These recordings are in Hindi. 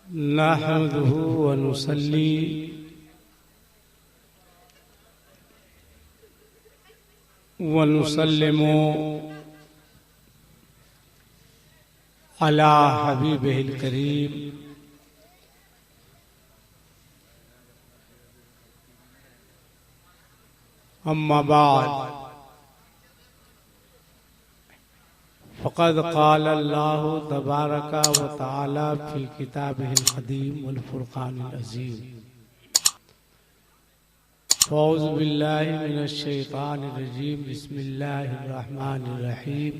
नहमदुहु व नुसल्ली व नुसल्लिमु अला हबीबिहिल करीम अम्मा बाद फ़क़द क़ाल अल्लाहु तबारक व तआला फ़ी किताबिहिल क़दीम वल फ़ुरक़ानिल अज़ीम। औज़ु बिल्लाहि मिनश शैतानिर रजीम। बिस्मिल्लाहिर रहमानिर रहीम।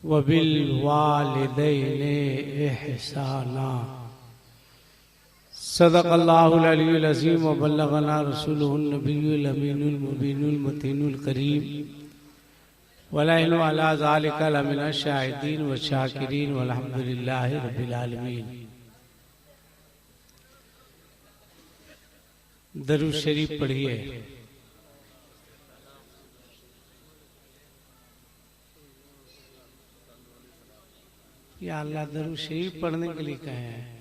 व बिल वालिदैनि इहसाना। सदक़ल्लाहुल अलियुल अज़ीम व बल्लगना रसूलुहुन नबियुल अमीनुल मुबीनुल मतीनुल करीम। वनहनु अला ज़ालिका लमिनश शाहिदीन व शाकिरीन वल्हम्दुलिल्लाहि रब्बिल आलमीन। दरूद शरीफ पढ़िए। या अल्लाह दरूद शरीफ पढ़ने के लिए कहे हैं।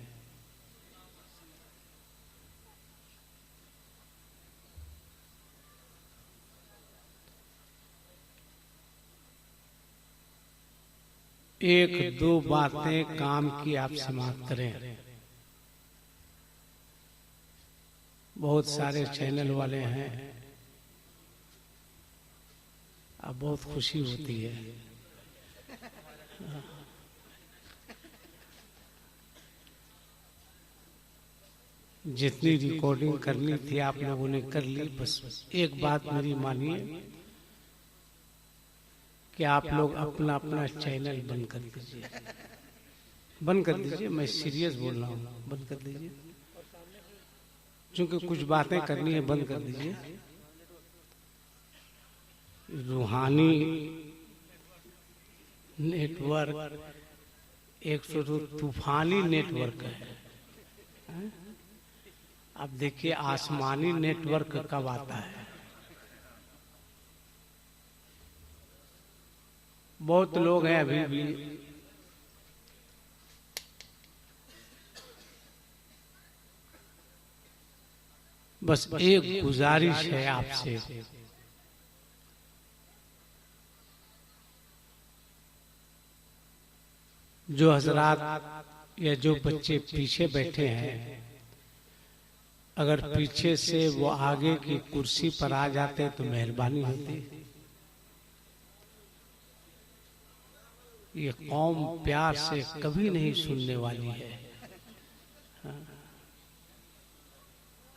एक दो बातें काम की आप समाप्त करें। बहुत सारे चैनल वाले हैं, अब बहुत खुशी होती है। जितनी रिकॉर्डिंग करनी थी आप लोगों ने कर ली। बस एक बात मेरी मानिए कि आप लोग अपना अपना चैनल बंद कर दीजिए, बंद कर दीजिए। मैं सीरियस बोल रहा हूँ, बंद कर दीजिए। क्योंकि कुछ बातें करनी है, बंद कर दीजिए। रूहानी नेटवर्क एक तो तूफानी नेटवर्क है। अब देखिए आसमानी नेटवर्क कब आता है। बहुत लोग हैं अभी भी बस एक गुजारिश है आपसे, जो हजरात या जो बच्चे पीछे बैठे हैं, अगर पीछे से वो आगे की कुर्सी पर आ जाते तो मेहरबानी होती। ये कौम प्यार से कभी नहीं सुनने वाली है।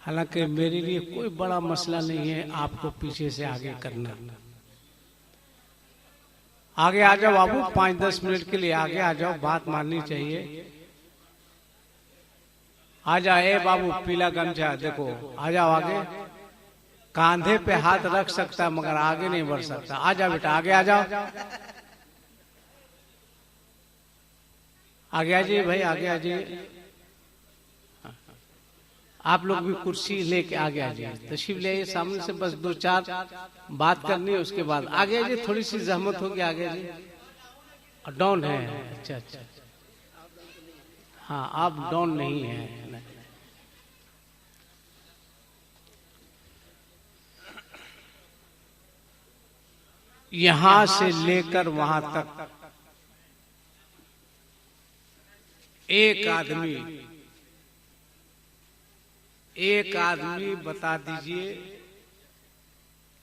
हालांकि मेरे लिए कोई बड़ा मसला नहीं है आपको पीछे से आगे करना। आगे आ जाओ बाबू, 5-10 मिनट के लिए आगे आ जाओ, बात माननी चाहिए। आ जाओ। ए बाबू पीला गमछा देखो, आ जाओ आगे। कांधे पे हाथ रख सकता मगर आगे नहीं बढ़ सकता। आ जाओ बेटा, आगे आ जाओ। आगे आ जाइए भाई, आगे आ जाइए। आप लोग भी कुर्सी लेके आगे आ जाइए, तशरीफ ले आइए सामने से। बस 2-4 बात करनी है, उसके बाद आगे आ जाइए। थोड़ी सी जहमत होगी, आगे आ जाइए। डाउन है? अच्छा अच्छा, हाँ आप डाउन नहीं है। यहां से लेकर वहां तक एक आदमी बता दीजिए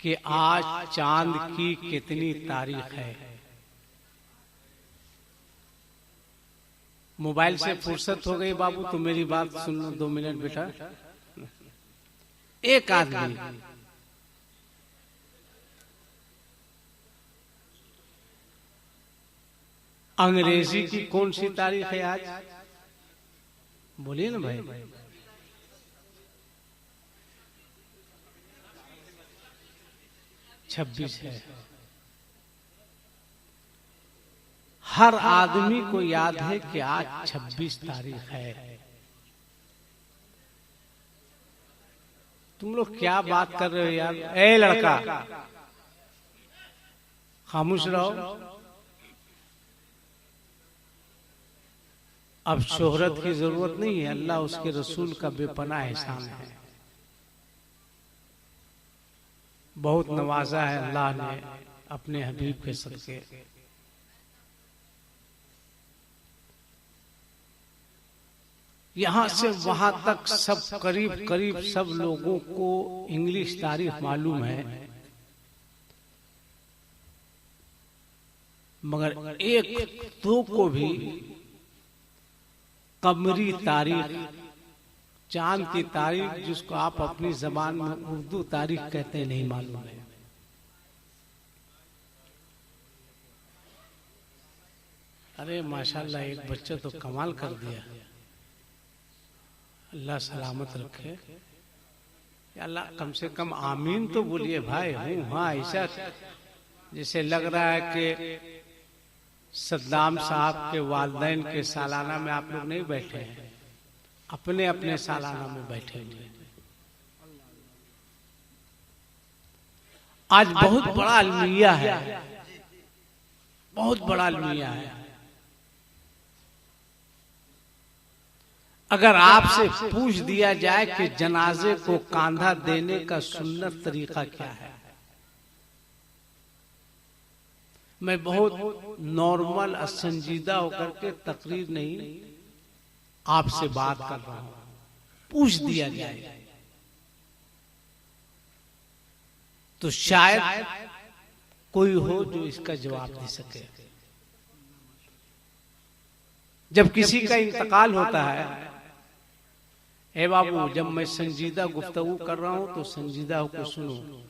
कि आज चांद की कितनी तारीख है। मोबाइल से फुर्सत हो गई बाबू तो मेरी बात सुन लो 2 मिनट बेटा। एक आदमी अंग्रेजी की कौन सी तारीख है आज? बोलिए ना भाई। 26 है। हर आदमी को याद है कि आज 26 तारीख है। तुम लोग क्या बात कर रहे हो यार? ए लड़का खामोश रहो। अब शोहरत की जरूरत नहीं है, अल्लाह उसके रसूल का बेपनाह एहसान है। बहुत नवाजा है अल्लाह ने अपने हबीब के सदके। यहां से वहां तक सब करीब करीब सब लोगों को इंग्लिश तारीख मालूम है, मगर एक दो को भी कमरी तारीख, चांद की तारीख, जिसको आप अपनी जबान में उर्दू तारीख कहते हैं, नहीं मालूम है। अरे माशाल्लाह, एक बच्चा तो कमाल कर दिया, अल्लाह सलामत रखे। अल्लाह कम से कम आमीन तो बोलिए भाई। हूँ हाँ, ऐसा जैसे लग रहा है कि सद्दाम साहब के वालिदैन के सालाना में आप लोग नहीं बैठे हैं, अपने अपने सालाना में बैठे हुए। आज बहुत बड़ा अलमिया है, बहुत बड़ा अलमिया है। अगर आपसे पूछ दिया जाए कि जनाजे को कांधा देने का सुन्नत तरीका क्या है, मैं बहुत नॉर्मल संजीदा होकर के तकरीर नहीं आपसे बात कर रहा हूं। पूछ दिया जाए तो शायद कोई हो जो इसका जवाब दे सके। जब किसी का इंतकाल होता है, ए बाबू, जब मैं संजीदा गुफ्तगू कर रहा हूं तो संजीदा होकर सुनो,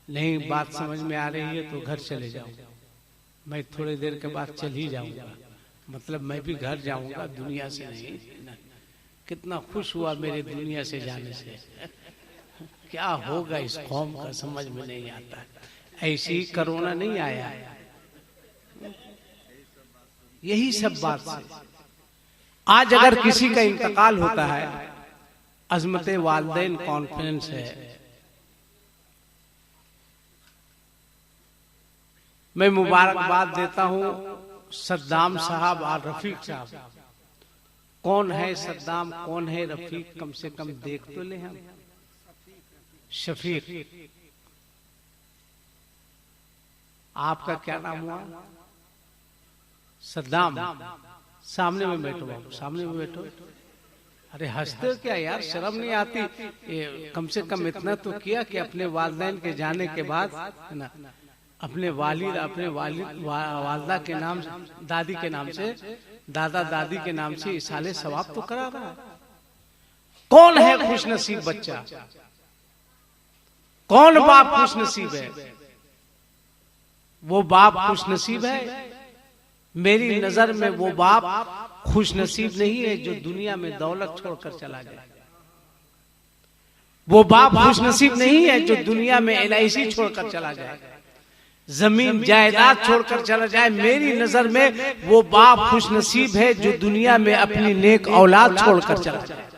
नहीं बात समझ में आ रही है तो घर चले जाओ, मैं थोड़ी देर के बाद चल ही जाऊंगा, मतलब मैं भी घर जाऊंगा, दुनिया से नहीं। कितना खुश हुआ मेरे दुनिया से जाने से। क्या होगा इस कौम का समझ में नहीं आता। ऐसी कोरोना नहीं आया, यही सब बात से। आज अगर किसी का इंतकाल होता है, अजमत वालिदैन कॉन्फ्रेंस है, मैं मुबारकबाद देता हूं सद्दाम साहब और रफीक साहब। कौन है सद्दाम, कौन है रफीक, कम से कम देख तो ले हम। शफीक, आपका क्या नाम हुआ? सद्दाम। सामने में बैठो बाबू, सामने में बैठो। अरे हंसते हो क्या यार, शर्म नहीं आती? कम से कम इतना तो किया कि अपने वालिदैन के जाने के बाद है ना, अपने वालिदा के नाम, दादी के नाम से, दादा दादी के नाम से इसाले सवाब तो करा रहा है। कौन है खुश नसीब बच्चा? कौन बाप खुश नसीब है? वो बाप खुश नसीब है? मेरी नजर में वो बाप खुश नसीब नहीं है जो दुनिया में दौलत छोड़कर चला जाए। वो बाप खुश नसीब नहीं है जो दुनिया में LIC छोड़कर चला जाए, जमीन जायदाद छोड़कर चला जाए। मेरी नजर में वो बाप खुश नसीब है जो दुनिया में अपनी नेक औलाद छोड़कर चला जाए।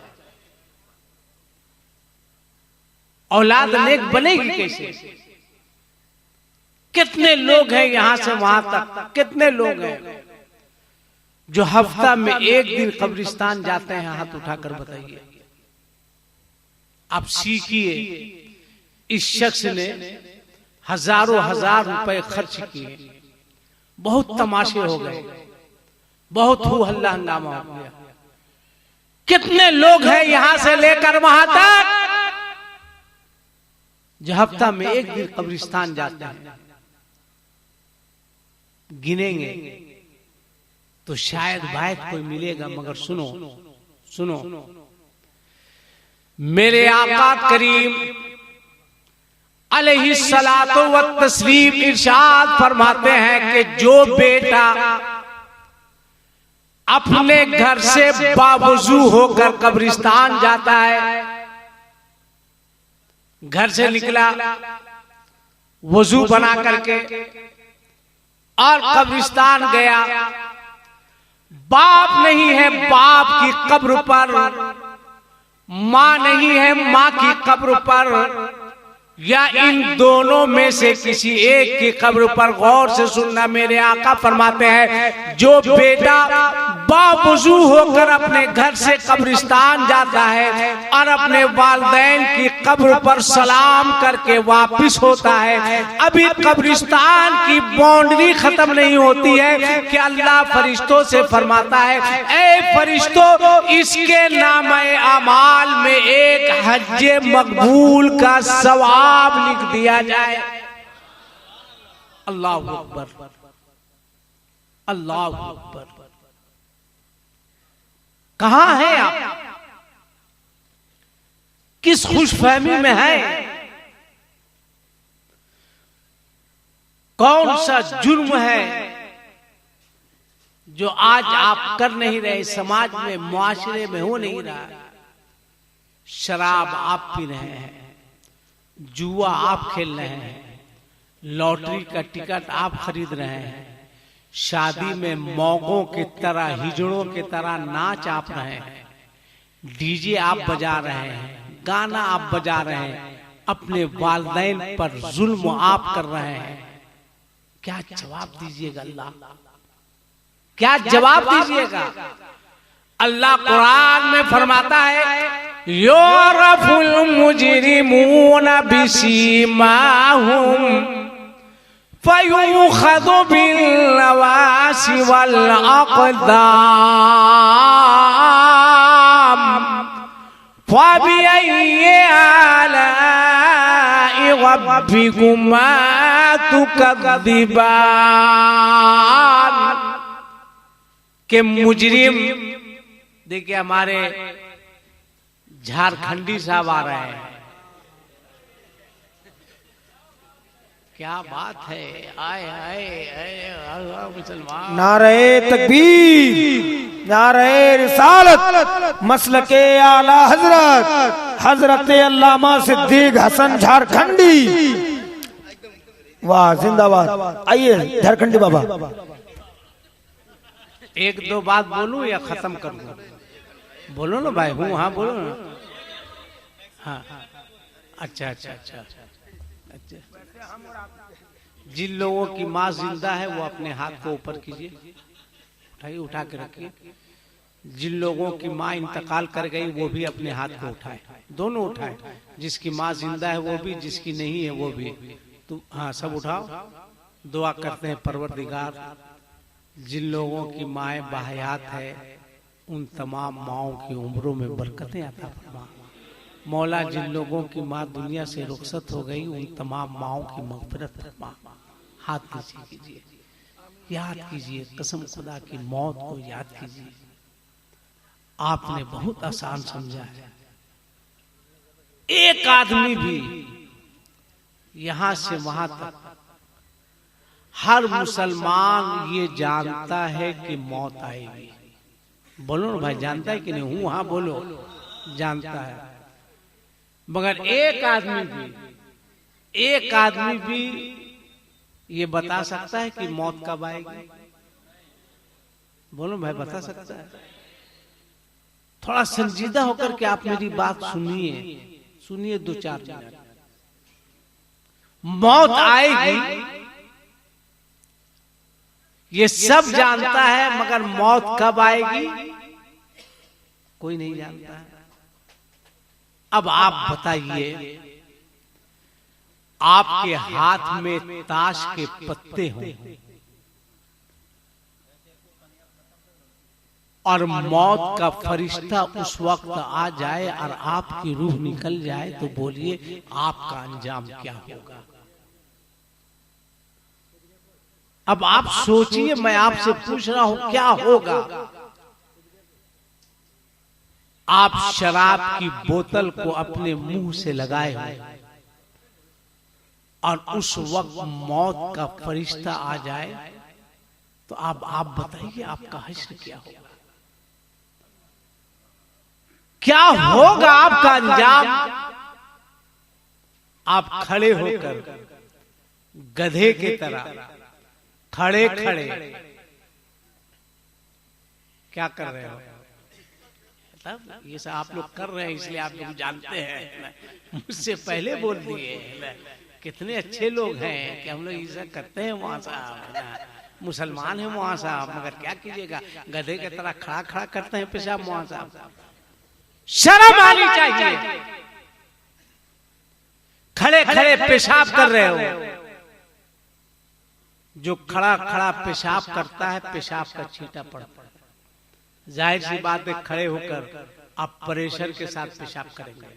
औलाद नेक बनेगी कैसे? कितने लोग हैं यहां से वहां तक, कितने लोग हैं जो हफ्ता में एक दिन कब्रिस्तान जाते हैं? हाथ उठाकर बताइए। आप सीखिए, इस शख्स ने हजारों हजार रुपए खर्च किए, बहुत तमाशे हो गए, बहुत हो हल्ला हंगामा हो गया। कितने लोग हैं यहां से लेकर वहां तक जो हफ्ता में एक दिन कब्रिस्तान जाते हैं? गिनेंगे तो शायद बात कोई मिलेगा, मगर सुनो सुनो, मेरे आका करीम अलैहिस्सलातु व तस्लीम इरशाद फरमाते हैं कि जो बेटा अपने घर से बावजू होकर कब्रिस्तान जाता है, घर से निकला वजू बना करके और कब्रिस्तान गया, बाप नहीं है बाप की कब्र पर, मां नहीं है मां की कब्र पर, या इन दोनों में से किसी एक की कब्र पर गौर से सुनना। मेरे आका फरमाते हैं जो बेटा बावजू होकर अपने घर से कब्रिस्तान जाता है और अपने वालिदैन की कब्र पर सलाम करके वापिस होता है, अभी कब्रिस्तान की बाउंड्री खत्म नहीं होती है कि अल्लाह फरिश्तों से फरमाता है, ए फरिश्तों इसके नामे अमाल में एक हज्जे मकबूल का सवाब लिख दिया जाए। अल्लाह अकबर, अल्लाह अकबर। कहां हैं आप? किस खुशफहमी में है? कौन सा जुर्म है जो आज आप कर नहीं रहे, समाज में मुआशरे में हो नहीं रहा? शराब आप पी रहे हैं, जुआ आप खेल रहे हैं, लॉटरी का टिकट आप खरीद रहे हैं, शादी में मौगों की तरह हिजड़ों की तरह नाच आप रहे हैं, डीजे आप बजा रहे हैं, गाना आप बजा रहे हैं, अपने वालिदैन पर जुल्म आप कर रहे हैं। क्या जवाब दीजिएगा अल्लाह? क्या जवाब दीजिएगा? अल्लाह कुरान में फरमाता है युरफुल मुजरिमून बिसीमाहुम फयुखज़ु बिन्नवासि वल अक़दाम फबिअय्यि आलाइ रब्बिकुमा तुकज़्ज़िबान। के मुजरिम देखिए हमारे झारखंडी साहब आ रहे हैं, क्या बात है, आए आए मुसलमान। नारे तकबीर, नारे रिसालत, मसलके आला हजरत हजरत अल्लामा सिद्दीक हसन झारखंडी, वाह जिंदाबाद। आइए झारखंडी बाबा। एक दो बात बोलूं या खत्म कर दूं? बोलो ना भाई, हूँ हाँ बोलो ना। हाँ अच्छा अच्छा अच्छा अच्छा। जिन लोगों की माँ जिंदा है वो अपने हाथ को ऊपर कीजिए, उठाइए, उठा के रखिए। जिन लोगों की माँ इंतकाल कर गई वो भी अपने हाथ को उठाए, दोनों उठाए। जिसकी माँ जिंदा है वो भी, जिसकी नहीं है वो भी। तो हाँ सब उठाओ, दुआ करते हैं परवरदिगार जिन लोगों की माएँ बाहयात है उन तमाम माओं की उम्रों में बरकतें अता फरमा। मौला जिन लोगों की माँ दुनिया से रुखसत हो गई उन तमाम माओं की मग़फ़िरत फरमा। हाथ नीचे कीजिए, याद कीजिए, कसम खुदा की मौत को याद कीजिए। आपने बहुत आसान समझा है। एक आदमी भी यहां से वहां तक हर मुसलमान ये जानता है कि मौत आएगी। बोलो ना भाई, जानता है कि नहीं? हूं हाँ बोलो, जानता है। मगर एक आदमी भी ये बता सकता है कि मौत कब आएगी? बोलो भाई, बता सकता है? थोड़ा संजीदा होकर के आप मेरी बात सुनिए 2-4 मिनट। मौत आएगी ये सब जानता है, मगर मौत कब आएगी कोई नहीं जानता है। अब आप बताइए, आपके हाथ में ताश के पत्ते हों और मौत का फरिश्ता उस वक्त आ जाए और आपकी रूह निकल जाए, तो बोलिए आपका अंजाम क्या होगा? अब आप सोचिए, मैं आपसे पूछ रहा हूं क्या होगा? आप शराब की बोतल को अपने मुंह से लगाए हो और उस वक्त मौत का फरिश्ता आ जाए, तो आप बताइए आपका हश्र क्या होगा? क्या होगा आपका अंजाम? आप खड़े होकर गधे की तरह खड़े खड़े क्या कर रहे हो? तब ये सब आप लोग कर रहे हैं इसलिए आप लोग जानते हैं, मुझसे पहले बोल दिए। कितने अच्छे लोग हैं कि हम लोग ये सब करते हैं वहां साहब, मुसलमान है वहां साहब, मगर क्या कीजिएगा गधे की तरह खड़ा खड़ा करते हैं पेशाब वहां साहब। शर्म आनी चाहिए, खड़े खड़े पेशाब कर रहे हो। जो खड़ा खड़ा पेशाब करता है पेशाब का छींटा पड़ता है। जाहिर सी बात है खड़े होकर आप प्रेशर के साथ पेशाब करेंगे,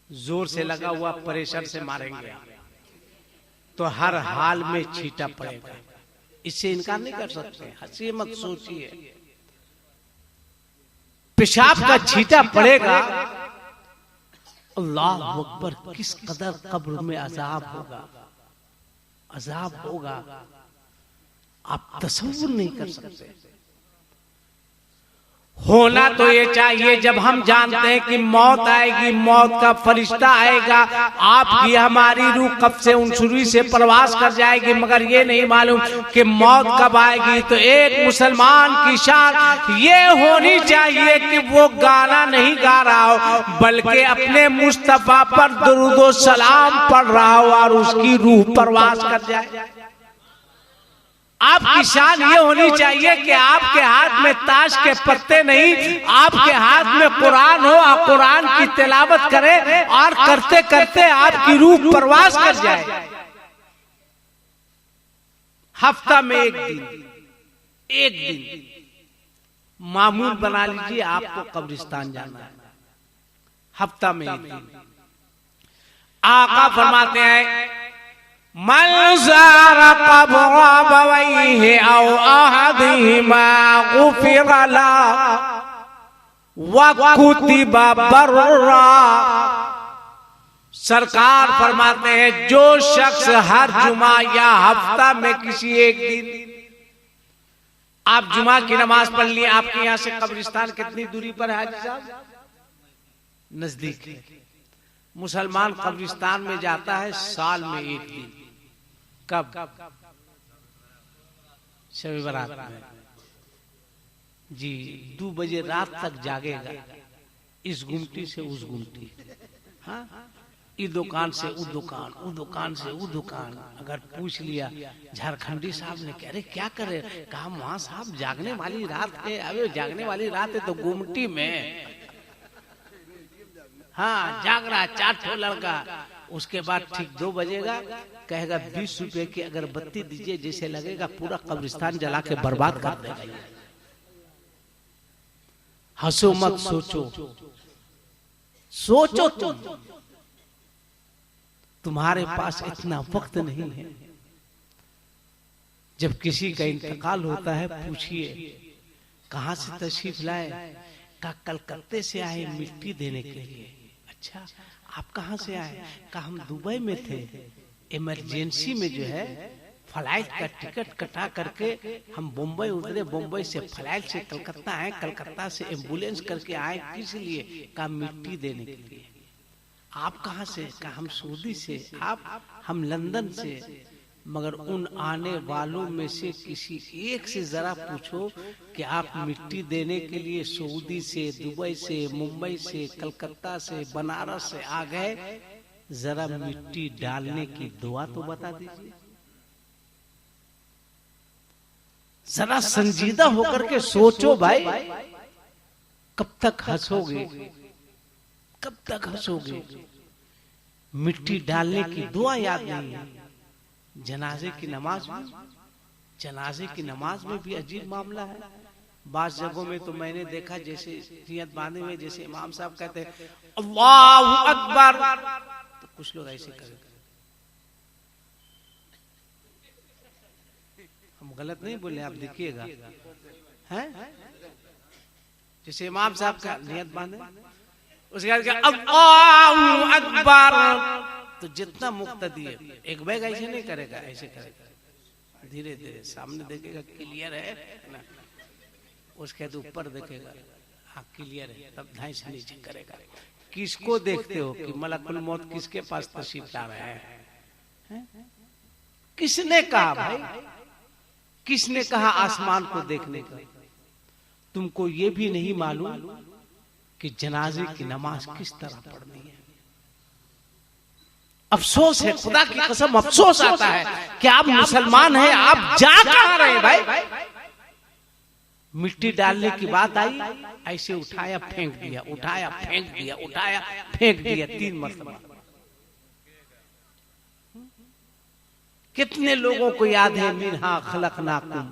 जोर से लगा हुआ प्रेशर से मारेंगे तो हर हाल में छींटा पड़ेगा, इससे इनकार नहीं कर सकते। हंसी मत सोचिए, पेशाब का छींटा पड़ेगा। अल्लाह अकबर, किस कदर कब्र में अजाब होगा, अजाब होगा आप तसव्वुर नहीं कर सकते। होना तो ये चाहिए जब हम जानते हैं कि मौत आएगी, मौत का फरिश्ता आएगा, आपकी हमारी रूह कब से उनसुरी से प्रवास कर जाएगी, मगर ये नहीं मालूम कि मौत कब आएगी। तो एक मुसलमान की शान ये होनी चाहिए कि वो गाना नहीं गा रहा हो बल्कि अपने मुस्तफा पर दुरूद सलाम पढ़ रहा हो और उसकी रूह प्रवास कर जाए। आपकी शान ये होनी चाहिए कि आपके हाथ में ताश के पत्ते नहीं, आपके हाथ में कुरान हो, आप कुरान की तिलावत करें और करते करते आपकी रूह प्रवास कर जाए। हफ्ता में एक दिन मामूल बना लीजिए आपको कब्रिस्तान जाना है, हफ्ता में एक दिन। आका फरमाते हैं मन ज़ारा क़ब्र अबवैहि औ अहदिहिमा गुफ़िर लहु व कुतिबा बर्रा। सरकार फरमाते हैं जो शख्स हर जुमा या हफ्ता में किसी एक दिन आप जुमा की नमाज पढ़ लिए, आपके यहां से कब्रिस्तान कितनी दूरी पर है हाजी साहब? नजदीक है। मुसलमान कब्रिस्तान में जाता है साल में एक दिन। कब? शब बारात में जी 2 बजे रात तक जागेगा, इस गुमटी से उस गुमटी, हाँ इस दुकान से उस दुकान, उस दुकान से उस दुकान। अगर पूछ लिया झारखंडी साहब ने कह रहे क्या करे, कहा वहां साहब जागने वाली रात है। अबे जागने वाली रात है तो गुमटी में, हाँ जाग रहा 4 ठो लड़का। उसके बाद ठीक 2 बजेगा, कहेगा 20 रुपए की अगरबत्ती दीजिए, जैसे लगेगा पूरा कब्रिस्तान जला के बर्बाद कर देगा। हंसो मत, सोचो सोचो, तुम्हारे पास इतना वक्त नहीं है। जब किसी का इंतकाल होता है पूछिए कहां से तशरीफ लाए, का कलकत्ते से आए मिट्टी देने के लिए। अच्छा आप कहां से आए? का हम दुबई में थे, इमरजेंसी में जो है फ्लाइट का टिकट कटा करके हम बम्बई उतरे, बम्बई से फ्लाइट से कलकत्ता आए, कलकत्ता से एम्बुलेंस करके आए। किस लिए? का मिट्टी देने के लिए। आप कहां से? का हम सऊदी से। आप? हम लंदन से। मगर उन आने वालों में से किसी एक से जरा पूछो कि आप मिट्टी देने के लिए सऊदी से, दुबई से, मुंबई से, कलकत्ता से, बनारस से आ गए, जरा मिट्टी डालने की दुआ तो बता दीजिए। जरा संजीदा होकर के सोचो भाई, कब तक हंसोगे, कब तक हंसोगे? मिट्टी डालने की दुआ याद नहीं है। जनाजे की नमाज में, जनाजे की नमाज में भी अजीब मामला है। बास जगहों में तो मैंने देखा जैसे नियत बांधे हुए, जैसे इमाम साहब कहते हैं अल्लाहु अकबर, तो कुछ लोग ऐसे करें। हम गलत नहीं बोले, आप देखिएगा, हैं? जैसे इमाम साहब का नियत बांधे, उसके बाद अल्लाहु अकबर, तो जितना मुक्तदी है एक बैग ऐसे नहीं करेगा, ऐसे करेगा, धीरे धीरे सामने देखेगा क्लियर है ना, उसके बाद ऊपर देखेगा हाँ क्लियर है, तब ढाई से नीचे करेगा। किसको देखते हो कि मलकुल मौत किसके पास तशरीफ ला रहा है? किसने कहा भाई, किसने कहा आसमान को देखने का? तुमको ये भी नहीं मालूम कि जनाजे की नमाज किस तरह पढ़नी है। अफसोस है, खुदा की कसम अफसोस आता है कि आप मुसलमान हैं, आप जा कहां रहे हैं भाई। मिट्टी डालने की बात आई, ऐसे उठाया फेंक दिया, उठाया फेंक दिया, उठाया फेंक दिया 3 मरतबा। कितने लोगों को याद है, मिन्हा खलकनाकुम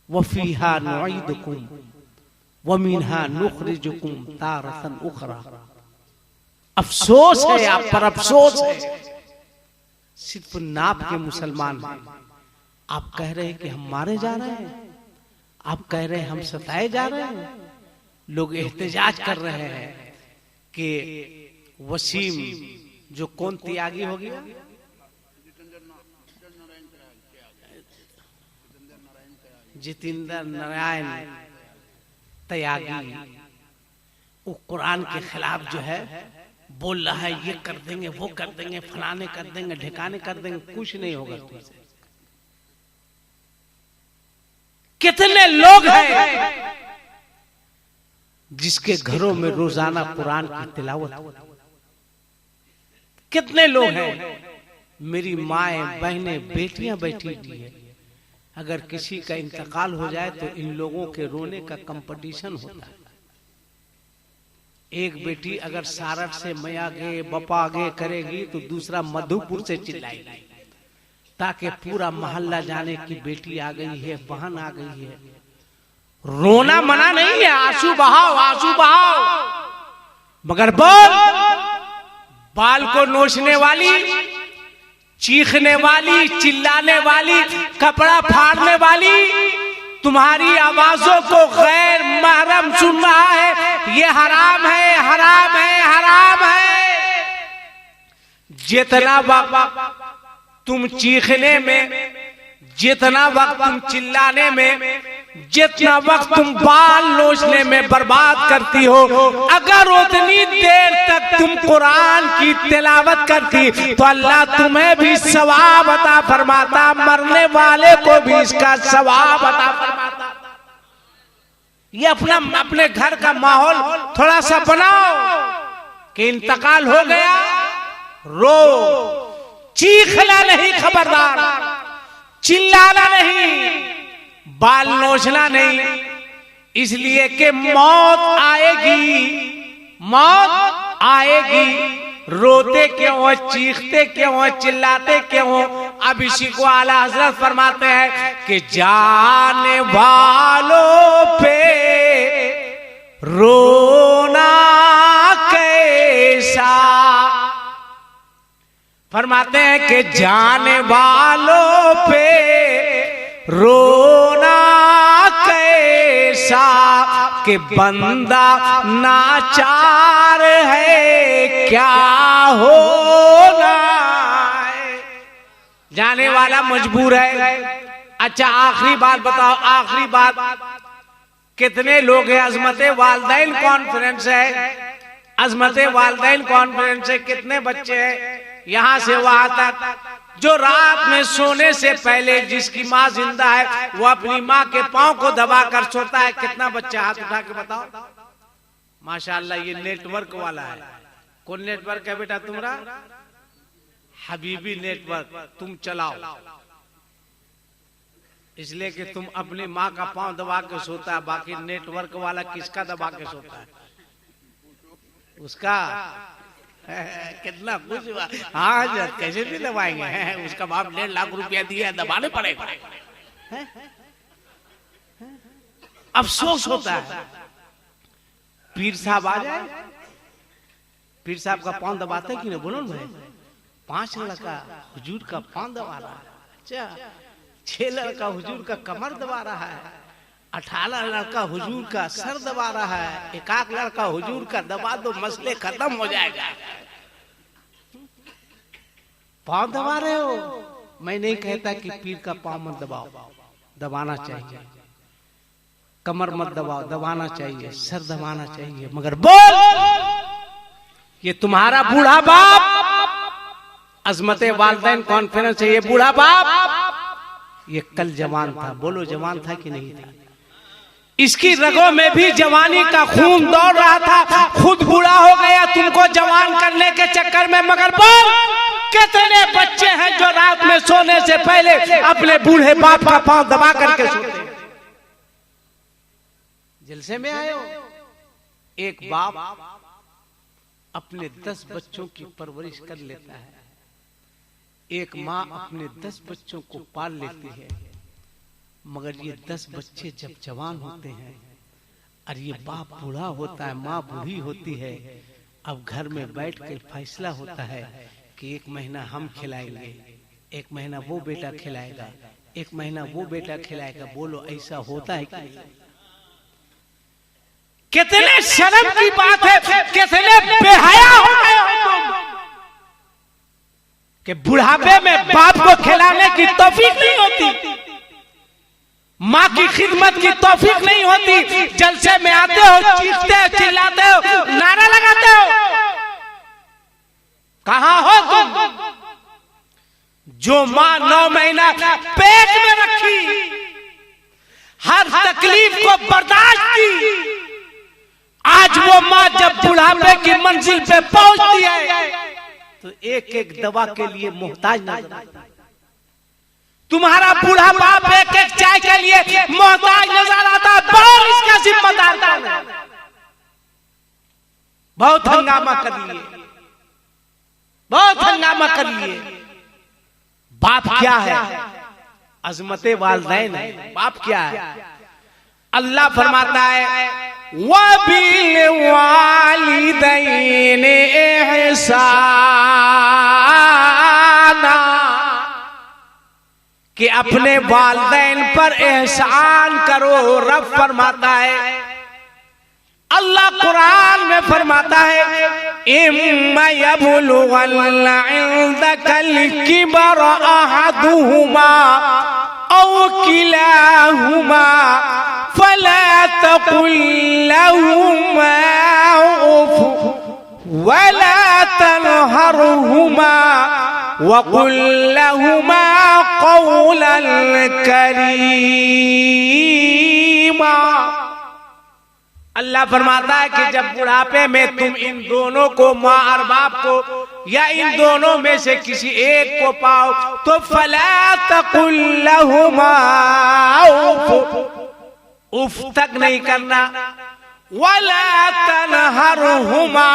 व फीहा नुईदुकुम व मिन्हा नुखरिजुकुम तारतन उखरा। अफसोस है आप पर, अफसोस है। सिर्फ नाप के मुसलमान हैं। आप कह रहे हैं कि हम मारे जा रहे हैं, आप कह रहे हैं हम सताए जा रहे हैं। लोग एहतजाज कर रहे हैं कि वसीम जो कौन त्यागी हो गया, जितेंद्र नारायण त्यागी, वो कुरान के खिलाफ जो है बोल रहा है, ये कर देंगे, वो कर देंगे, फलाने कर देंगे, ढिकाने कर देंगे। कुछ नहीं होगा तुमसे। कितने लोग हैं जिसके घरों में रोजाना कुरान की तिलावत, कितने लोग हैं। मेरी माएं, बहनें, बेटियां बैठी हुई है। अगर किसी का इंतकाल हो जाए तो इन लोगों के रोने का कंपटीशन होता है। एक बेटी अगर सारठ से मैया गे बपा गे करेगी तो दूसरा मधुपुर से चिल्लाएगी, ताकि पूरा मोहल्ला जाने की बेटी आ गई है, बहन आ गई है। रोना मना नहीं है, आंसू बहाओ, आंसू बहाओ, मगर बाल को नोचने वाली, चीखने वाली, चिल्लाने वाली, कपड़ा फाड़ने वाली, तुम्हारी आवाजों को गैर महरम सुन रहा है। ये हराम है, हराम है, हराम है। जितना वक्त तुम चीखने में, जितना वक्त तुम चिल्लाने में, जितना वक्त तुम बाल नोचने में बर्बाद करती हो, अगर उतनी देर तक तुम कुरान की तिलावत करती तो अल्लाह तुम्हें भी सवाब अता फरमाता, मरने वाले को भी इसका सवाब अता फरमाता। ये अपने घर का माहौल थोड़ा सा बनाओ कि इंतकाल हो गया, रो, चीखना नहीं, खबरदार, चिल्लाना नहीं, बाल नोचना नहीं, इसलिए कि मौत आएगी, मौत आएगी। रोते क्यों हो, चीखते क्यों हो, चिल्लाते क्यों हो? अब इसी को आला हजरत फरमाते हैं कि जाने वालों पे रोना कैसा, फरमाते हैं कि जाने वालों पे रोना कैसा, कि बंदा नाचार है क्या होना है। जाने वाला मजबूर है। अच्छा आखिरी बात बताओ, आखिरी बात, कितने लोग हैं? अजमत वालदैन कॉन्फ्रेंस है, अजमत वालदैन कॉन्फ्रेंस है, कितने बच्चे हैं यहां से वहां तक, जो रात में सोने से पहले जिसकी माँ जिंदा है वो अपनी माँ के पांव को दबा कर सोता है? कितना बच्चा? हाथ उठा के बताओ। माशाअल्लाह, ये नेटवर्क वाला है। कौन नेटवर्क है बेटा तुम्हारा? हबीबी नेटवर्क। तुम चलाओ, इसलिए कि तुम अपनी माँ का पांव दबा के सोता है। बाकी नेटवर्क वाला किसका दबा के सोता है? उसका। कितना खुश हुआ। हाँ, कैसे भी दबाएंगे, उसका बाप 1.5 लाख रुपया दिया, दबाने पड़ेगा। अफसोस होता है। पीर साहब आ जाए, पीर साहब का पांव दबाते कि नहीं? बोलो भाई, 5 लड़का हुजूर का पांव दबा रहा है। अच्छा, 6 लड़का हुजूर का कमर दबा रहा है, 18 लड़का हुजूर का सर दबा रहा है, 1 लड़का हुजूर का दबा दो, मसले खत्म हो जाएगा। पांव दबा रहे हो? मैं नहीं कहता कि पीर का पांव मत दबाओ, दबाना चाहिए। कमर मत दबाओ, दबाना चाहिए। सर दबाना चाहिए। मगर बोल, ये तुम्हारा बूढ़ा बाप, अजमत वालदैन कॉन्फ्रेंस है, ये बूढ़ा बाप ये कल जवान था। बोलो, जवान था कि नहीं था? इसकी रगों में भी जवानी का खून दौड़ रहा था, खुद बूढ़ा हो गया तुमको जवान करने के चक्कर में। मगर बोल, कितने बच्चे हैं जो रात में सोने से पहले अपने बूढ़े बाप का पांव दबा करके सोते हैं। जलसे में आए हो, एक बाप अपने 10 बच्चों की परवरिश कर लेता है, एक माँ अपने 10 बच्चों को पाल लेती है। मगर ये 10 बच्चे जब जवान होते हैं और ये बाप बूढ़ा होता है, माँ बूढ़ी होती है, अब घर में बैठ कर फैसला होता है कि 1 महीना हम खिलाएंगे, 1 महीना वो बेटा खिलाएगा, 1 महीना वो बेटा खिलाएगा। बोलो ऐसा होता है कि कितने शर्म की बात है, कितने बेहया हो गए हो तुम कि बुढ़ापे में बाप को खिलाने की तौफीक नहीं होती, माँ की खिदमत की तौफीक नहीं होती। जलसे में आते हो, चीखते हो, चिल्लाते हो, नारा लगाते हो। कहां हो तुम जो माँ 9 महीना पेट में रखी, हर तकलीफ को बर्दाश्त की, आज वो माँ जब बुढ़ापे की मंजिल पे पहुंचती है तो एक एक दवा के लिए मोहताज नजर आता है। तुम्हारा बूढ़ा बाप एक एक चाय के लिए मोहताज नजर आता है। बोल, इसका जिम्मेदार कौन है? बहुत हंगामा कर लिए, बहुत हंगामा कर लिए। बाप क्या है? अजमते वालिदैन है। बाप क्या है? अल्लाह फरमाता है वबिल वालिदैन एहसाना, कि अपने वालिदैन पर एहसान करो। रब फरमाता है, अल्लाह कुरान में फरमाता है इम्मा यबलुगन्ना इंदकल किबर अहदुहुमा औ किलाहुमा फला तकुल लहुमा उफ वला तनहरहुमा वकुल लहुमा कौलन करीमा। अल्लाह फरमाता है कि जब बुढ़ापे में तुम इन दोनों को, माँ और बाप को, या इन दोनों में से किसी एक को पाओ तो फला तकुल लहुमा उफ तक नहीं करना, वला तनहरहुमा,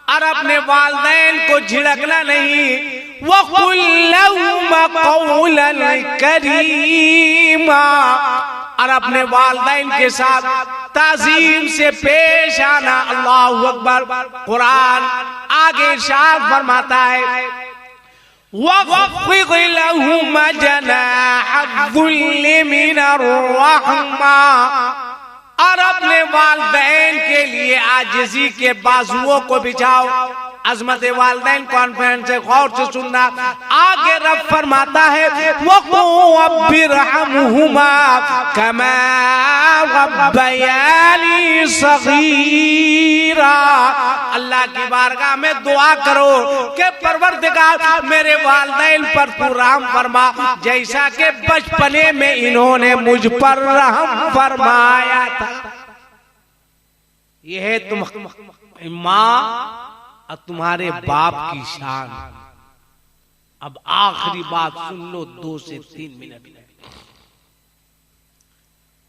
और अपने वालिदैन को झिड़कना नहीं, वकुल लहुमा कौलन करीमा, और अपने वालिदैन के साथ ताजीम से पेश आना। अल्लाहु अकबर। कुरान आगे इरशाद फरमाता है वख़्फ़िज़ लहुमा जनाह-अज़-ज़ुल्लि मिनर-रहमा, और अपने वालिदैन के लिए आजिज़ी के बाजुओं को बिछाओ। अज़मत वालिदैन कॉन्फ्रेंस से गौर से सुनना। आगे रब फरमाता है वक़्फ़िरहमुहुमा कमा रब्बयानी सग़ीरा। अल्लाह की बारगाह में दुआ करो कि परवरदिगार मेरे वालिदैन पर तू रहम फरमा, जैसा कि बचपने में इन्होंने मुझ पर रहम फरमाया था। यह है तुम माँ और तुम्हारे बाप की शान। अब आखिरी बात सुन लो, 2 से 3 मिनट।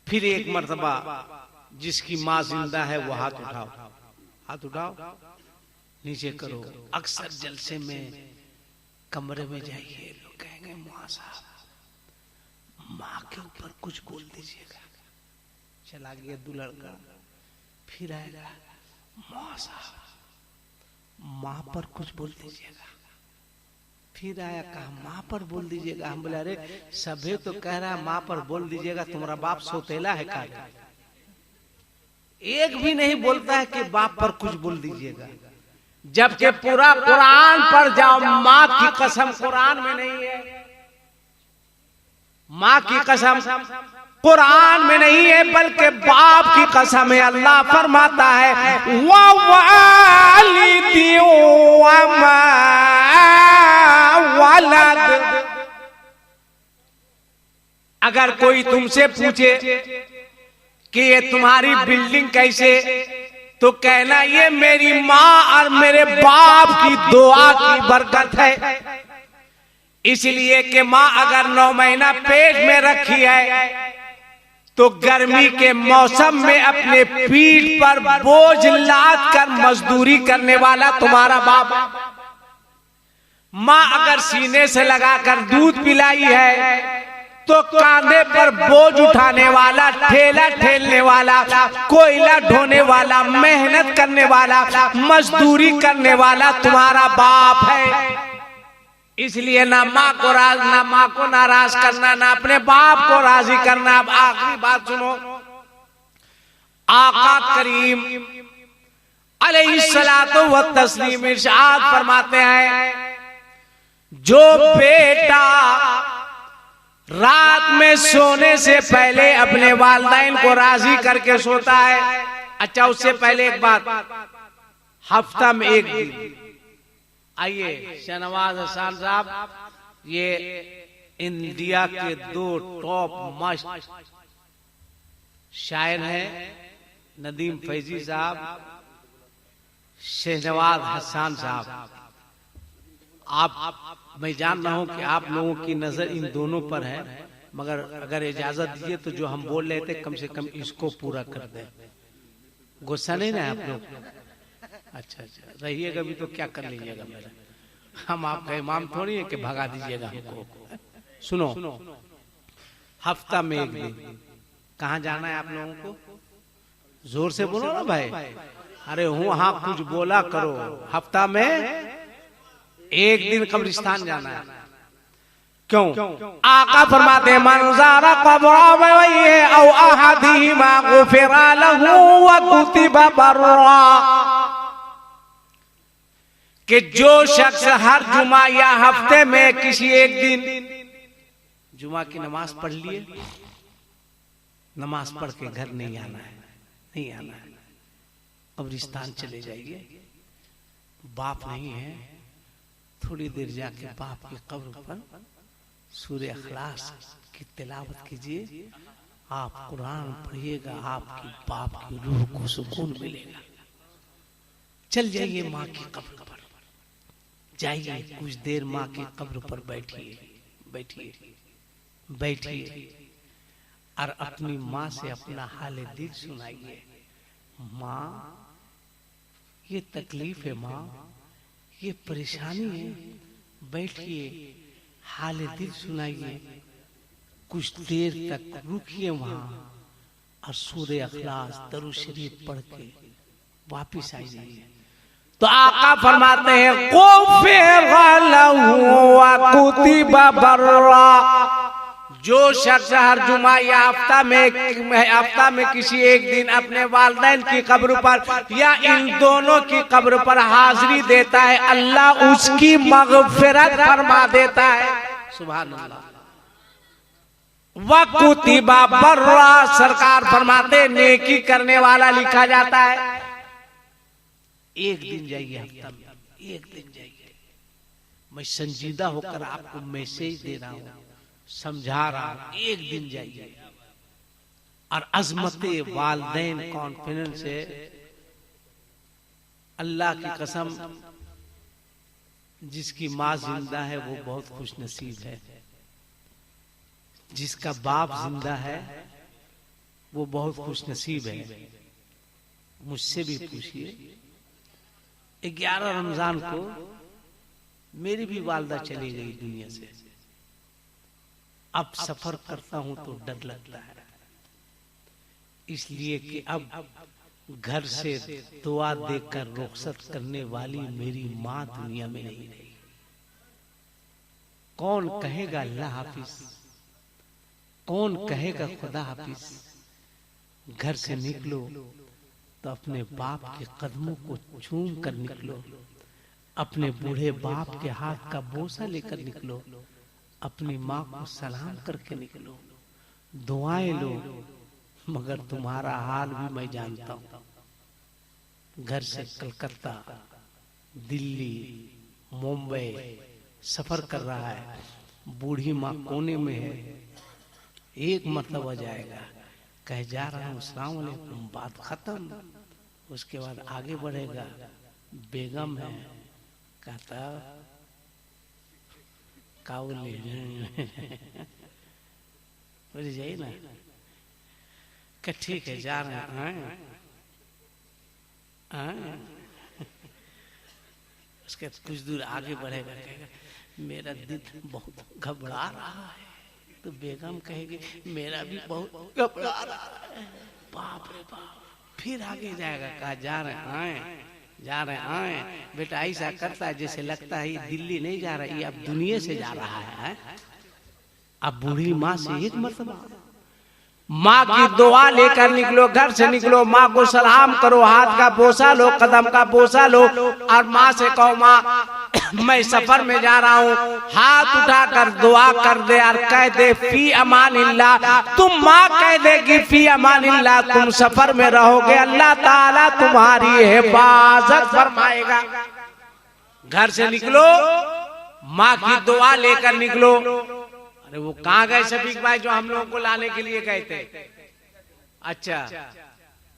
फिर एक मर्तबा जिसकी माँ जिंदा है वो हाथ उठाओ, हाथ उठाओ, नीचे करो। अक्सर जलसे में कमरे में जाइए, लोग कहेंगे माँ साहब माँ के ऊपर कुछ बोल दीजिएगा। चला गया दो लड़का, फिर आएगा माँ साहब माँ पर कुछ बोल दीजिएगा। फिर आया, कहा माँ पर बोल दीजिएगा। हम बोले अरे सभी तो कह रहा है माँ पर बोल दीजिएगा, तुम्हारा बाप सोतेला है का? एक भी नहीं बोलता है कि बाप पर कुछ बोल दीजिएगा, जबकि पूरा कुरान पर जाओ, माँ की कसम कुरान में नहीं है। माँ की कसम कुरान में नहीं है, बल्कि बाप की कसम है। अल्लाह फरमाता है ववालिदी वमा वलद। अगर कोई तुमसे पूछे कि ये तुम्हारी बिल्डिंग कैसे, तो कहना ये मेरी माँ और मेरे बाप की दुआ की बरकत है। इसलिए कि माँ अगर 9 महीना पेट में रखी है तो गर्मी के मौसम में अपने पीठ पर बोझ लाद कर मजदूरी करने वाला तुम्हारा बाप। माँ अगर सीने से लगाकर दूध पिलाई है तो कांधे पर बोझ उठाने वाला, ठेला ठेलने वाला, कोयला ढोने वाला, मेहनत करने वाला, मजदूरी करने वाला तुम्हारा बाप है। इसलिए ना माँ को नाराज करना, ना अपने बाप को राजी करना। अब आखिरी बात सुनो, आका करीम अलैहिस्सलातु व तस्लीम इरशाद फरमाते हैं, जो बेटा रात में सोने से पहले अपने वालिदैन को राजी करके सोता है। अच्छा, उससे पहले एक बात, हफ्ता में एक दिन। आइए शहनवाज हसन साहब, ये इंडिया के 2 टॉप मस्त शायर हैं, नदीम फैजी साहब, शहनवाज हसन साहब। आप, मैं जान रहा हूं कि आप लोगों की नजर इन दोनों पर है, मगर अगर इजाजत दीजिए तो जो हम बोल रहे थे कम से कम इसको पूरा कर दें। गुस्सा नहीं ना आप लोग? अच्छा रहिएगा भी तो क्या कर लीजिएगा मेरा, हम आपका इमाम थोड़ी है कि भगा दीजिएगा हमको। सुनो, हफ्ता में एक दिन कहाँ जाना है आप लोगों को? जोर से बोलो ना भाई। अरे हूँ हाँ कुछ बोला करो। हफ्ता में एक दिन कब्रिस्तान जाना है। क्यों? आका फरमाते हैं, मंज़ारा क़ब्र औ अहदिहिमा गुफ़िरा लहू व कुतिबा बर्रा, कि जो शख्स हर जुमा या हफ्ते में किसी एक दिन जुमा की नमाज पढ़ लिए, नमाज पढ़ के घर नहीं आना है, नहीं आना है, कब्रिस्तान चले जाइए। बाप नहीं है, थोड़ी देर जाके बाप की कब्र पर सूरह इखलास की तिलावत कीजिए, आप कुरान पढ़िएगा, आपकी बाप की रूह को सुकून मिलेगा। चल जाइए माँ की कब्र पर, जाइए कुछ देर माँ की कब्र पर बैठिए और अपनी माँ से अपना हाल दिल सुनाइए। माँ ये तकलीफ है, माँ ये परेशानी है, बैठिए हाल दिल सुनाइए। कुछ देर तक रुकिए वहां और सूरह इखलास दरूद शरीफ पढ़ के वापिस आ जाइए। तो आका फरमाते हैं, कुतिबा बर्रा, जो शख्स हर जुमा या हफ्ता में किसी एक दिन अपने वालिदैन की कब्र पर या इन दोनों की कब्र पर हाजिरी देता है, अल्लाह उसकी मग़फ़िरत फरमा देता है। सुभान अल्लाह। व कुतिबा बर्रा, सरकार फरमाते नेकी करने वाला लिखा जाता है। एक दिन जाइए हफ्ता में, एक दिन जाइए। मैं संजीदा होकर आपको मैसेज दे रहा हूं, समझा रहा हूं, एक दिन जाइए और अजमते वालिदैन कॉन्फिडेंस से अल्लाह की कसम, जिसकी माँ जिंदा है वो बहुत खुश नसीब है, जिसका बाप जिंदा है वो बहुत खुश नसीब है। मुझसे भी पूछिए, 11 रमजान को मेरी भी वालदा चली गई दुनिया से। अब सफर करता हूं तो डर लगता है, इसलिए कि अब घर से दुआ देकर रुखसत करने वाली मेरी माँ दुनिया में नहीं रही। कौन कहेगा अल्लाह हाफिज, कौन कहेगा खुदा हाफिज। घर से निकलो तो अपने बाप के कदमों को चूम कर निकलो, अपने बूढ़े बाप के हाथ का बोसा लेकर निकलो, अपनी माँ को सलाम करके निकलो, दुआएं लो। मगर तुम्हारा हाल भी मैं जानता हूं। घर से कलकत्ता, दिल्ली, मुंबई सफर कर रहा है, बूढ़ी माँ कोने में है, एक मरतबा जाएगा, कह जा रहा हूँ अस्सलाम वालेकुम, बात खत्म। उसके बाद आगे बढ़ेगा, बेगम है, कहता काऊ ले बुझ जाइए ना, कि ठीक है जा रहे हैं। उसके कुछ दूर आगे बढ़ेगा, कहेगा मेरा दिल बहुत घबरा रहा है। तो बेगम कहेगी मेरा भी बहुत घबरा रहा है। बाप रे बाप। फिर आगे जाएगा, कहा जा रहे हैं, जा रहे हैं। बेटा ऐसा करता है जैसे लगता है ये दिल्ली नहीं जा रहा है, ये अब दुनिया से जा रहा है। अब बूढ़ी माँ से एक मरतबा माँ की दुआ लेकर निकलो, घर से निकलो, माँ को सलाम करो, हाथ का बोसा लो, कदम का बोसा लो, और माँ से कहो माँ मैं सफर में जा रहा हूँ, हाथ उठाकर दुआ कर दे और कह दे फी अमानिल्लाह। तुम माँ कह देगी फी अमानिल्लाह, तुम सफर में रहोगे, अल्लाह ताला तुम्हारी हिफाजत फरमाएगा। घर से निकलो, माँ की दुआ लेकर निकलो। अरे वो कहाँ गए शफीक भाई जो हम लोगों को लाने के लिए गए थे? अच्छा,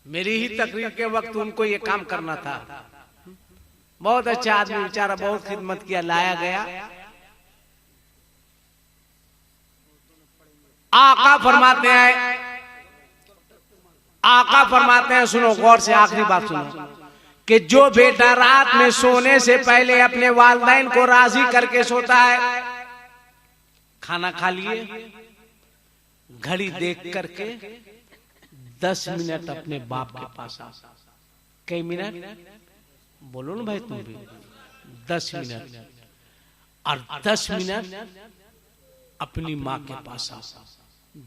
मेरी ही तकरीर के वक्त उनको ये काम करना था। बहुत अच्छा आदमी बेचारा, बहुत खिदमत किया, लाया गया। आका फरमाते हैं, सुनो गौर से, आखिरी बात सुनो, कि जो बेटा रात में सोने से पहले अपने वालिदैन को राजी करके सोता है, खाना खा लिए, घड़ी देख करके 10 मिनट अपने बाप के पास आ। कई मिनट बोलो ना भाई तुम भी, 10 मिनट, और 10 मिनट अपनी माँ के पास आ।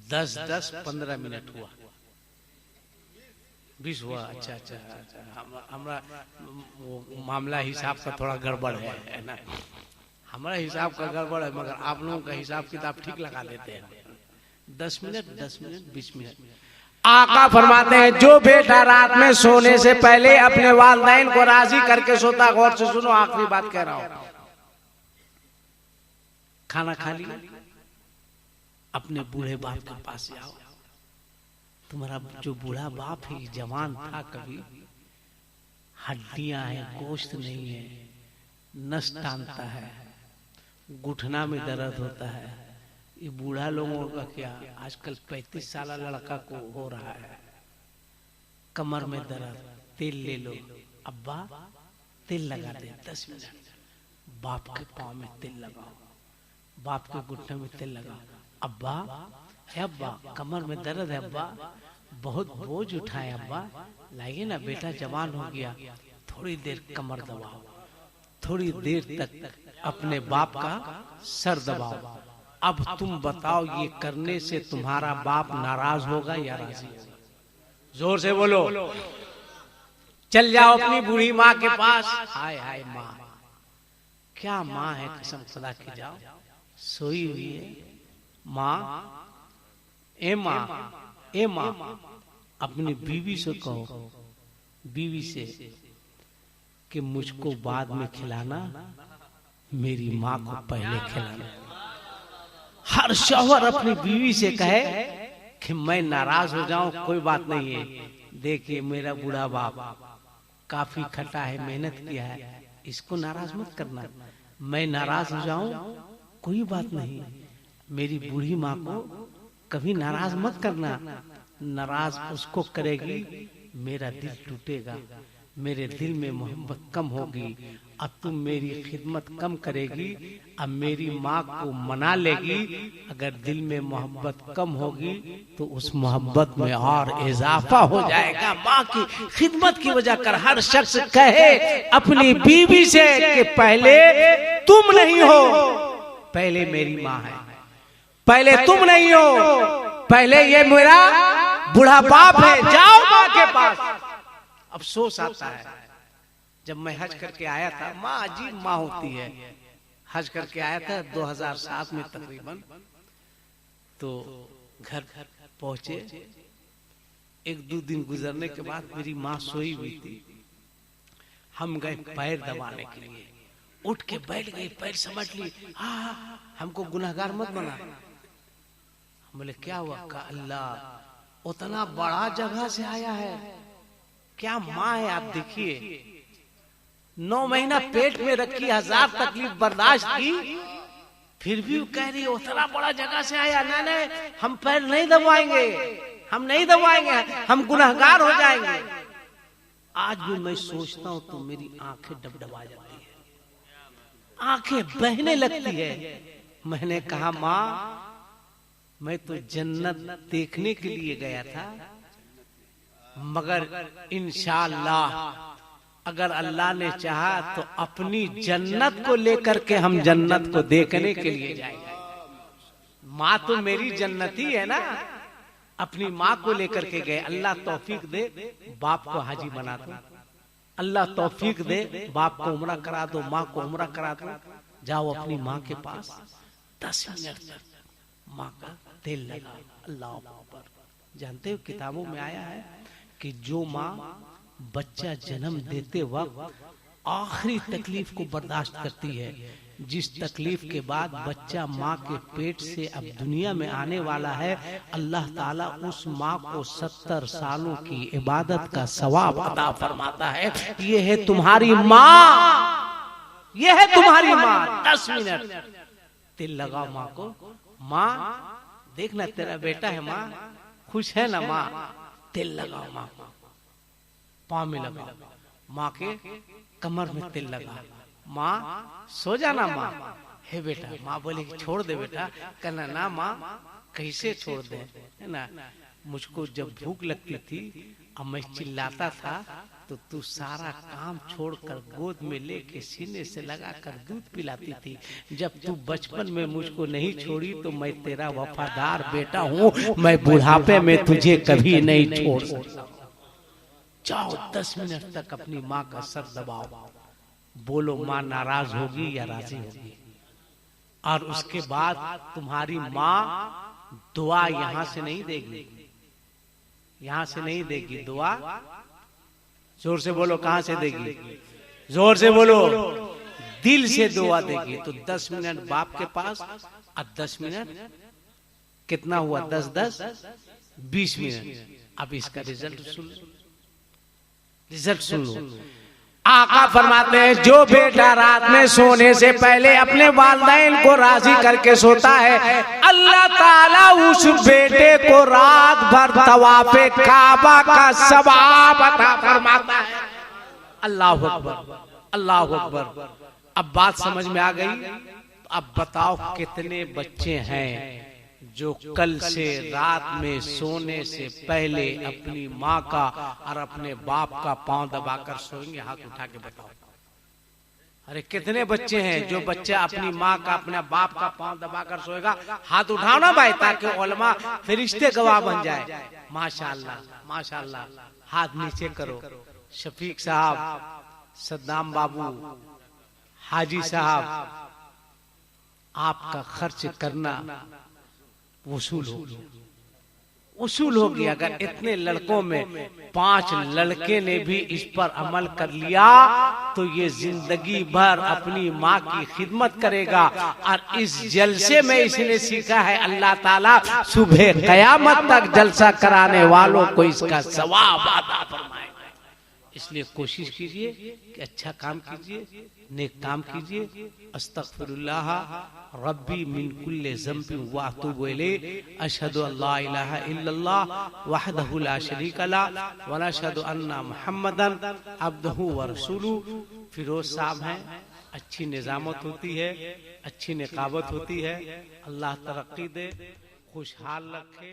10 15 मिनट हुआ, 20 हुआ। अच्छा अच्छा अच्छा, हमारा मामला हिसाब का थोड़ा गड़बड़ है ना, हमारा हिसाब का गड़बड़ है, मगर आप लोगों का हिसाब किताब ठीक लगा देते हैं। 10 मिनट 20 मिनट। आका फरमाते हैं जो बेटा रात में सोने से पहले अपने वालिदैन को राजी करके सोता, गौर से सुनो आखिरी बात कह रहा हूं, खाना खा लिया, अपने बूढ़े बाप के पास जाओ। तुम्हारा जो बूढ़ा बाप है जवान था, कभी हड्डियां हैं, गोश्त नहीं है, नस टानता है, घुटना में दर्द होता है। ये बूढ़ा लोगों का क्या, आजकल 35 साल लड़का को हो रहा है, कमर में दर्द, तेल ले लो अब्बा, तेल लगा दे 10 मिनट। बाप के पाँव में तेल लगाओ, बाप के घुटने में तेल लगाओ। अब्बा है, अब्बा कमर में दर्द है, अब्बा बहुत बोझ उठाए, अब्बा लाइए ना, बेटा जवान हो गया, थोड़ी देर कमर दबाओ, थोड़ी देर तक अपने बाप का सर दबाओ। अब तुम बताओ ये करने से तुम्हारा बाप नाराज होगा या राजी होगा? जोर से बोलो। चल जाओ अपनी बूढ़ी माँ के पास। हाय हाय माँ, क्या माँ है, कसम खुदा की, जाओ सोई हुई है माँ। ए माँ, अपनी बीवी से कहो, बीवी से कि मुझको बाद में खिलाना, मेरी माँ को पहले खिलाना। हर शौहर अपनी बीवी से कहे कि मैं नाराज हो जाऊं कोई बात नहीं है, देखिए मेरा बूढ़ा बाप काफी खटा है, मेहनत किया है, इसको नाराज मत करना। मैं नाराज हो जाऊं कोई बात नहीं, मेरी बूढ़ी माँ को कभी नाराज मत करना। नाराज उसको करेगी, मेरा दिल टूटेगा, मेरे दिल में मोहब्बत कम होगी। अब तुम मेरी खिदमत कम करेगी, अब मेरी माँ को मना लेगी। अगर दिल में मोहब्बत कम होगी तो उस मोहब्बत में और इजाफा हो जाएगा। माँ की खिदमत की वजह कर हर शख्स कहे अपनी बीवी से कि पहले तुम नहीं हो, पहले मेरी माँ है, पहले तुम नहीं हो, पहले ये मेरा बूढ़ा बाप है, जाओ माँ के पास। अफसोस आता है, जब मैं हज करके आया था, माँ अजीब माँ होती है। हज करके आया था 2007 में तकरीबन, तो घर पहुंचे, 1-2 दिन गुजरने के बाद मेरी माँ सोई हुई थी। हम गए पैर दबाने के लिए, उठ के बैठ गई, पैर समझ ली, हाँ हमको गुनहगार मत बना। हम बोले क्या हुआ? का अल्लाह उतना बड़ा जगह से आया है, क्या माँ है आप देखिए, 9 महीना पेट में रखी, 1000 तकलीफ बर्दाश्त की, फिर भी कह रही उतना बड़ा जगह से आया। नहीं, हम पैर नहीं दबाएंगे, हम नहीं दबाएंगे, हम गुनहगार हो जाएंगे। आज भी मैं सोचता हूं तो मेरी आंखें डबडबा जाती है, आंखें बहने लगती है। मैंने कहा माँ, मैं तो जन्नत देखने के लिए गया था, मगर इंशाअल्लाह अगर अल्लाह ने चाहा तो अपनी जन्नत को लेकर के हम जन्नत को देखने के लिए जाएंगे। माँ तो मेरी जन्नती है ना, अपनी माँ को लेकर के गए। अल्लाह तौफीक दे बाप को हाजी बना दो, अल्लाह तौफीक दे बाप को उम्रा करा दो, माँ को उम्रा करा दो। जाओ अपनी माँ के पास, 10 मिनट तक माँ का दिल लगा। अल्लाह अकबर। जानते हो किताबों में आया है कि जो माँ बच्चा जन्म देते वक्त आखिरी तकलीफ को बर्दाश्त करती है, जिस तकलीफ के बाद बच्चा माँ के पेट से अब दुनिया में आने वाला है, अल्लाह ताला उस माँ को 70 सालों की इबादत का सवाब अता फरमाता है। ये है तुम्हारी माँ, ये है तुम्हारी माँ। 10 मिनट तिल लगाओ माँ को। माँ देखना तेरा बेटा है, माँ खुश है ना, माँ तिल लगाओ माँ को, पाँव में लगाओ, माँ के कमर में तिल लगा। माँ सो जाना माँ, हे बेटा। माँ बोले कि छोड़ दे बेटा। कहना ना माँ कैसे छोड़ दे, है ना, मुझको जब भूख लगती थी अब मैं चिल्लाता था तो तू सारा काम छोड़कर गोद में लेके सीने से लगाकर दूध पिलाती थी। जब तू बचपन में मुझको नहीं छोड़ी तो मैं तेरा वफादार बेटा हूँ, मैं बुढ़ापे में तुझे कभी नहीं छोड़ सकता। जाओ 10 मिनट तक अपनी माँ का सर दबाओ, बोलो माँ नाराज होगी या राजी होगी। और उसके बाद तुम्हारी माँ दुआ यहाँ से नहीं देगी, यहाँ से नहीं देगी दुआ। जोर से बोलो, कहाँ से देगी? जोर से बोलो, दिल से दुआ देगी। तो 10 मिनट बाप के पास और 10 मिनट कितना हुआ? 10 20 मिनट। अब इसका रिजल्ट सुन लो, रिजल्ट सुन लो। आका फरमाते हैं जो बेटा रात में सोने से पहले अपने वालिदैन को राजी करके सोता है, अल्लाह ताला उस बेटे को रात भर तवाफे काबा का सवाब अता फरमाता है। अल्लाह अकबर, अल्लाह अकबर। अब बात समझ में आ गई। अब बताओ कितने बच्चे हैं जो कल से रात में सोने से पहले अपनी माँ का और अपने बाप का पांव दबाकर सोएंगे? हाथ उठा के बताओ। अरे कितने बच्चे हैं जो बच्चा अपनी माँ का अपने बाप का पांव दबाकर सोएगा? हाथ उठाओ ना भाई, ताकि उलमा फरिश्ते गवाह बन जाए। माशाअल्लाह, माशाअल्लाह। हाथ नीचे करो। शफीक साहब, सद्दाम बाबू, हाजी साहब, आपका खर्च करना वसूल हो गया, वसूल हो गया। अगर इतने लड़कों में 5 लड़के ने भी इस पर अमल कर लिया तो ये जिंदगी भर अपनी माँ की खिदमत करेगा। और इस जलसे में इसने सीखा है, अल्लाह ताला सुबह कयामत तक जलसा कराने वालों को इसका सवाब अता फरमाएगा। इसलिए कोशिश कीजिए कि अच्छा काम कीजिए, नेक काम कीजिए। अस्तगफिरुल्लाह रब्बी मिन कुल्li ज़ंबिन व अतूबु इलैहि, अशहदु अल्ला इलाहा इल्लल्लाह वहदहु ला शरीका लहु व अशहदु अन्ना मुहम्मदन अब्दुहु व रसूलुहु। फिरोज साहब हैं, अच्छी निजामत होती है, अच्छी निकाबत होती है। अल्लाह तरक्की दे, खुशहाल रखे।